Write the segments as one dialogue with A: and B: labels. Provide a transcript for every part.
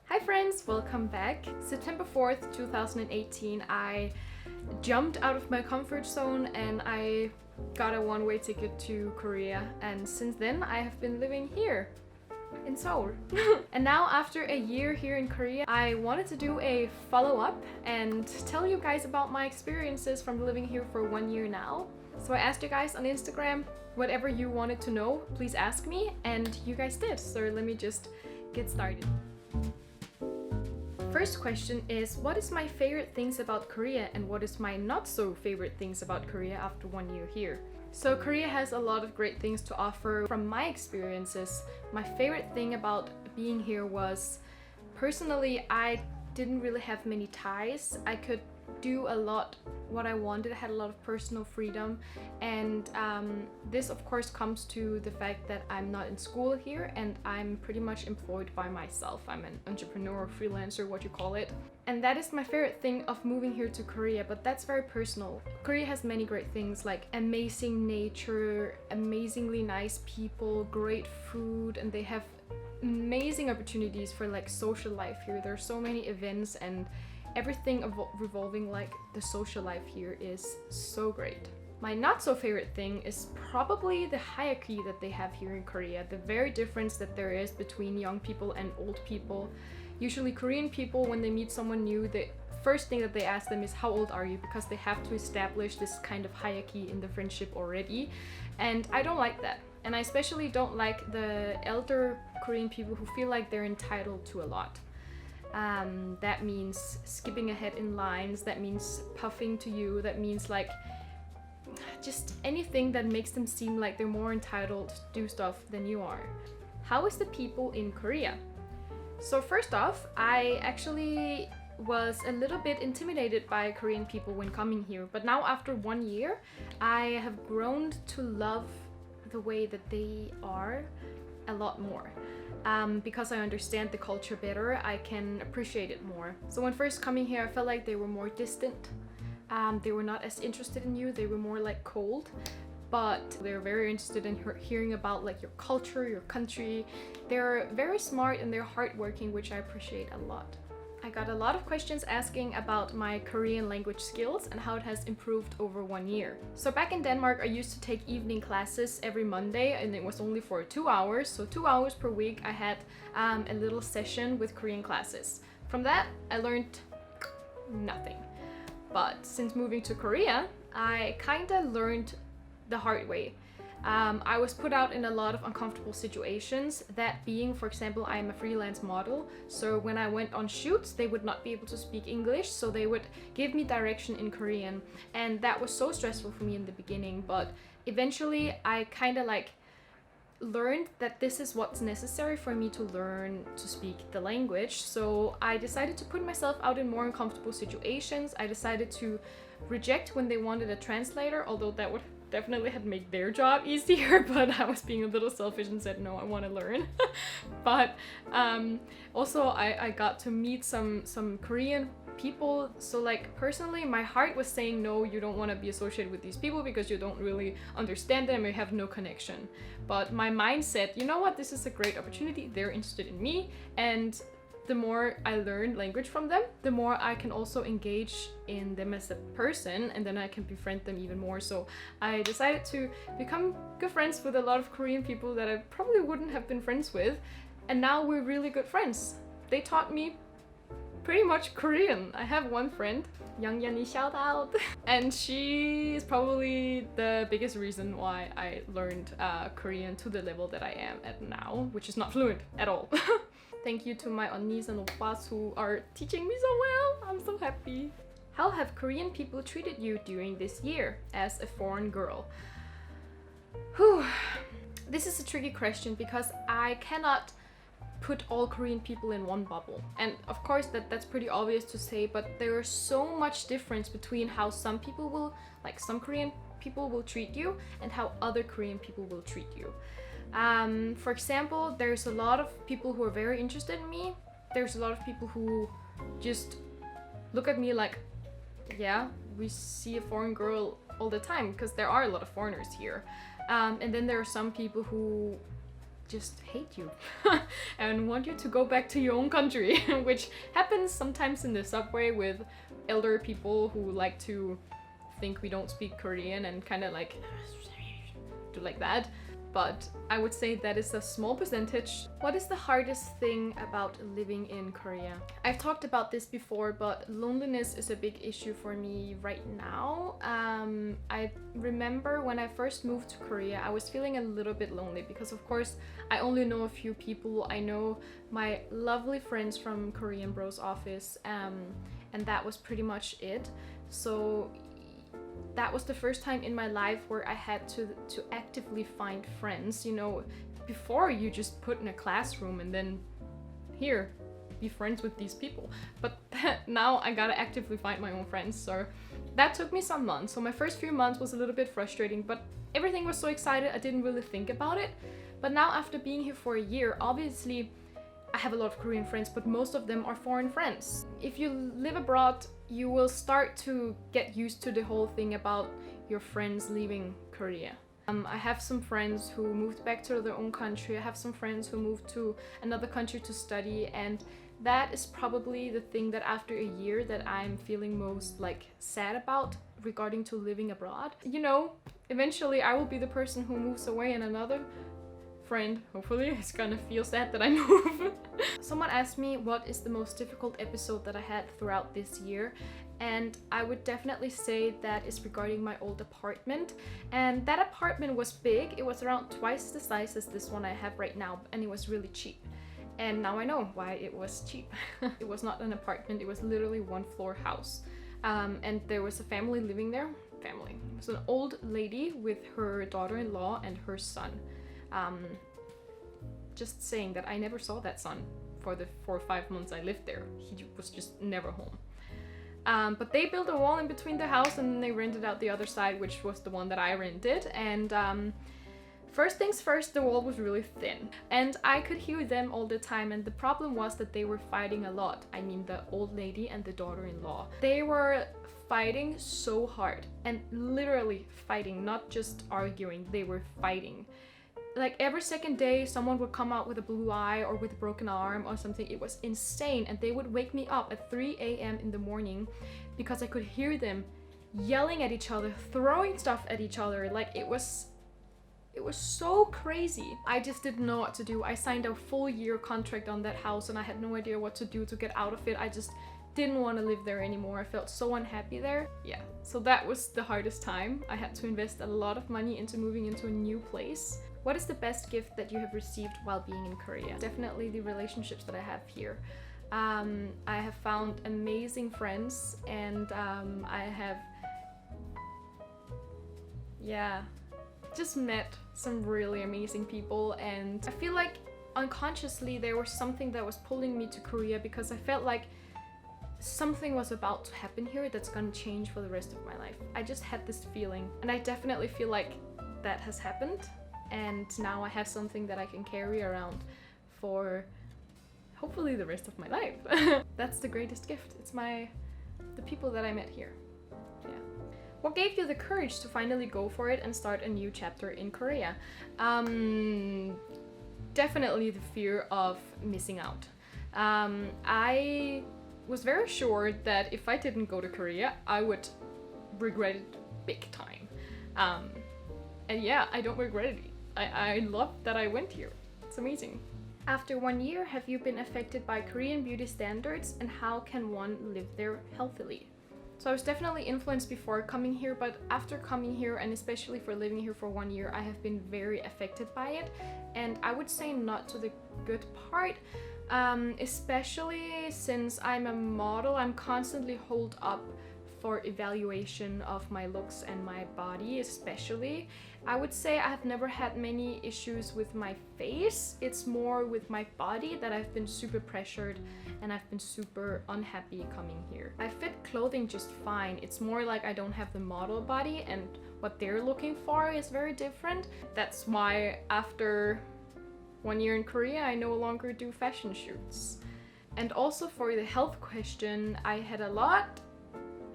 A: Hi friends, welcome back. September 4th, 2018, I jumped out of my comfort zone and I got a one-way ticket to Korea, and since then I have been living here in Seoul. And now after a year here in Korea, I wanted to do a follow-up and tell you guys about my experiences from living here for 1 year now. So I asked you guys on Instagram, whatever you wanted to know, please ask me, and you guys did. So let me just get started. First question is, what is my favorite things about Korea and what is my not so favorite things about Korea after 1 year here? So Korea has a lot of great things to offer. From my experiences, my favorite thing about being here was, personally, I didn't really have many ties. I could do a lot what I wanted. I had a lot of personal freedom, and this of course comes to the fact that I'm not in school here and I'm pretty much employed by myself. I'm an entrepreneur, freelancer, what you call it. And that is my favorite thing of moving here to Korea, but that's very personal. Korea has many great things like amazing nature, amazingly nice people, great food, and they have amazing opportunities for like social life here. There are so many events and everything revolving like the social life here is so great. My not so favorite thing is probably the hierarchy that they have here in Korea, the very difference that there is between young people and old people. Usually Korean people, when they meet someone new, the first thing that they ask them is how old are you, because they have to establish this kind of hierarchy in the friendship already, and I don't like that. And I especially don't like the elder Korean people who feel like they're entitled to a lot. That means skipping ahead in lines, that means puffing to you, that means like just anything that makes them seem like they're more entitled to do stuff than you are. How is the people in Korea? So first off, I actually was a little bit intimidated by Korean people when coming here, but now after 1 year, I have grown to love the way that they are a lot more. Because I understand the culture better, I can appreciate it more. So when first coming here, I felt like they were more distant. They were not as interested in you, they were more like cold. But they're very interested in hearing about like your culture, your country. They're very smart and they're hardworking, which I appreciate a lot. I got a lot of questions asking about my Korean language skills and how it has improved over 1 year. So back in Denmark, I used to take evening classes every Monday, and it was only for 2 hours. So 2 hours per week I had a little session with Korean classes. From that, I learned nothing. But since moving to Korea, I kinda learned the hard way. I was put out in a lot of uncomfortable situations, that being, for example, I am a freelance model, so when I went on shoots, they would not be able to speak English, so they would give me direction in Korean, and that was so stressful for me in the beginning, but eventually I kind of like learned that this is what's necessary for me to learn to speak the language. So I decided to put myself out in more uncomfortable situations. I decided to reject when they wanted a translator, although that would definitely had made their job easier, but I was being a little selfish and said no, I want to learn. But also I got to meet some Korean people, so like personally my heart was saying no, you don't want to be associated with these people because you don't really understand them or you have no connection. But my mind said, you know what, this is a great opportunity, they're interested in me, and the more I learn language from them, the more I can also engage in them as a person, and then I can befriend them even more. So I decided to become good friends with a lot of Korean people that I probably wouldn't have been friends with, and now we're really good friends. They taught me pretty much Korean. I have one friend, Young Yani, shout out, and she is probably the biggest reason why I learned Korean to the level that I am at now, which is not fluent at all. Thank you to my onnis and oppas who are teaching me so well. I'm so happy. How have Korean people treated you during this year as a foreign girl? Whew. This is a tricky question because I cannot put all Korean people in one bubble. And of course that's pretty obvious to say, but there is so much difference between how some people will, like some Korean people will treat you and how other Korean people will treat you. For example, there's a lot of people who are very interested in me. There's a lot of people who just look at me like, yeah, we see a foreign girl all the time, because there are a lot of foreigners here. And then there are some people who just hate you and want you to go back to your own country, which happens sometimes in the subway with elder people who like to think we don't speak Korean and kind of like do like that. But I would say that is a small percentage. What is the hardest thing about living in Korea? I've talked about this before, but loneliness is a big issue for me right now. I remember when I first moved to Korea, I was feeling a little bit lonely because of course I only know a few people. I know my lovely friends from Korean Bros office, and that was pretty much it. So that was the first time in my life where I had to actively find friends. You know, before you just put in a classroom and then here, be friends with these people. But now I gotta actively find my own friends. So that took me some months. So my first few months was a little bit frustrating, but everything was so excited I didn't really think about it. But now after being here for a year, obviously I have a lot of Korean friends, but most of them are foreign friends. If you live abroad, you will start to get used to the whole thing about your friends leaving Korea. I have some friends who moved back to their own country. I have some friends who moved to another country to study, and that is probably the thing that after a year that I'm feeling most like sad about regarding to living abroad. You know, eventually I will be the person who moves away and another friend, hopefully, is gonna feel sad that I move. Someone asked me what is the most difficult episode that I had throughout this year, and I would definitely say that is regarding my old apartment. And that apartment was big. It was around twice the size as this one I have right now, and it was really cheap. And now I know why it was cheap. It was not an apartment, it was literally one floor house. And there was a family living there. Family. It was an old lady with her daughter-in-law and her son. Just saying that I never saw that son for the 4 or 5 months I lived there. He was just never home. But they built a wall in between the house and they rented out the other side, which was the one that I rented. And first things first, the wall was really thin. And I could hear them all the time, and the problem was that they were fighting a lot. I mean, the old lady and the daughter-in-law. They were fighting so hard, and literally fighting, not just arguing, they were fighting. Like every second day someone would come out with a blue eye or with a broken arm or something. It was insane, and they would wake me up at 3 a.m. in the morning because I could hear them yelling at each other, throwing stuff at each other. Like it was so crazy. I just didn't know what to do. I signed a full year contract on that house and I had no idea what to do to get out of it. I just didn't want to live there anymore. I felt so unhappy there. Yeah, so that was the hardest time. I had to invest a lot of money into moving into a new place. What is the best gift that you have received while being in Korea? Definitely the relationships that I have here. I have found amazing friends, and I have, just met some really amazing people, and I feel like unconsciously there was something that was pulling me to Korea because I felt like something was about to happen here that's gonna change for the rest of my life. I just had this feeling, and I definitely feel like that has happened. And now I have something that I can carry around for hopefully the rest of my life. That's the greatest gift. It's the people that I met here. Yeah. What gave you the courage to finally go for it and start a new chapter in Korea? Definitely the fear of missing out. I was very sure that if I didn't go to Korea, I would regret it big time. And yeah, I don't regret it. I love that I went here. It's amazing. After 1 year, have you been affected by Korean beauty standards, and how can one live there healthily? So I was definitely influenced before coming here, but after coming here, and especially for living here for 1 year, I have been very affected by it. And I would say not to the good part, especially since I'm a model. I'm constantly holed up for evaluation of my looks and my body, especially. I would say I have never had many issues with my face. It's more with my body that I've been super pressured and I've been super unhappy coming here. I fit clothing just fine. It's more like I don't have the model body, and what they're looking for is very different. That's why after 1 year in Korea, I no longer do fashion shoots. And also for the health question, I had a lot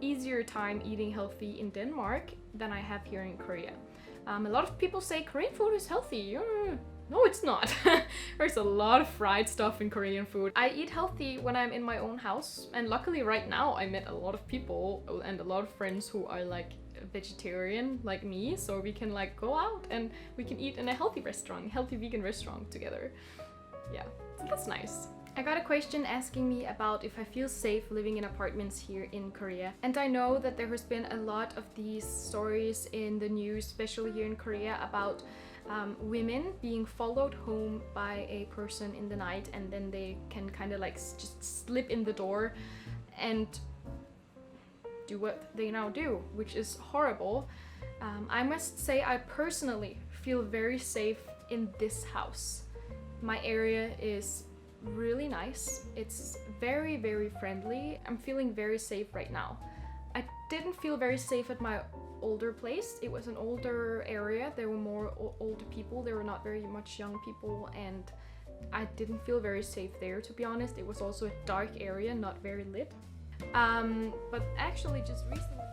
A: easier time eating healthy in Denmark than I have here in Korea. A lot of people say Korean food is healthy. No, it's not. There's a lot of fried stuff in Korean food. I eat healthy when I'm in my own house, and luckily right now I met a lot of people and a lot of friends who are like vegetarian like me, so we can like go out and we can eat in a healthy restaurant, healthy vegan restaurant together. Yeah, so that's nice. I got a question asking me about if I feel safe living in apartments here in Korea. And I know that there has been a lot of these stories in the news, especially here in Korea, about women being followed home by a person in the night, and then they can kind of like just slip in the door and do what they now do, which is horrible. I must say I personally feel very safe in this house. My area is really nice. It's very, very friendly. I'm feeling very safe right now. I didn't feel very safe at my older place. It was an older area. There were more older people. There were not very much young people, and I didn't feel very safe there, to be honest. It was also a dark area, not very lit. But actually just recently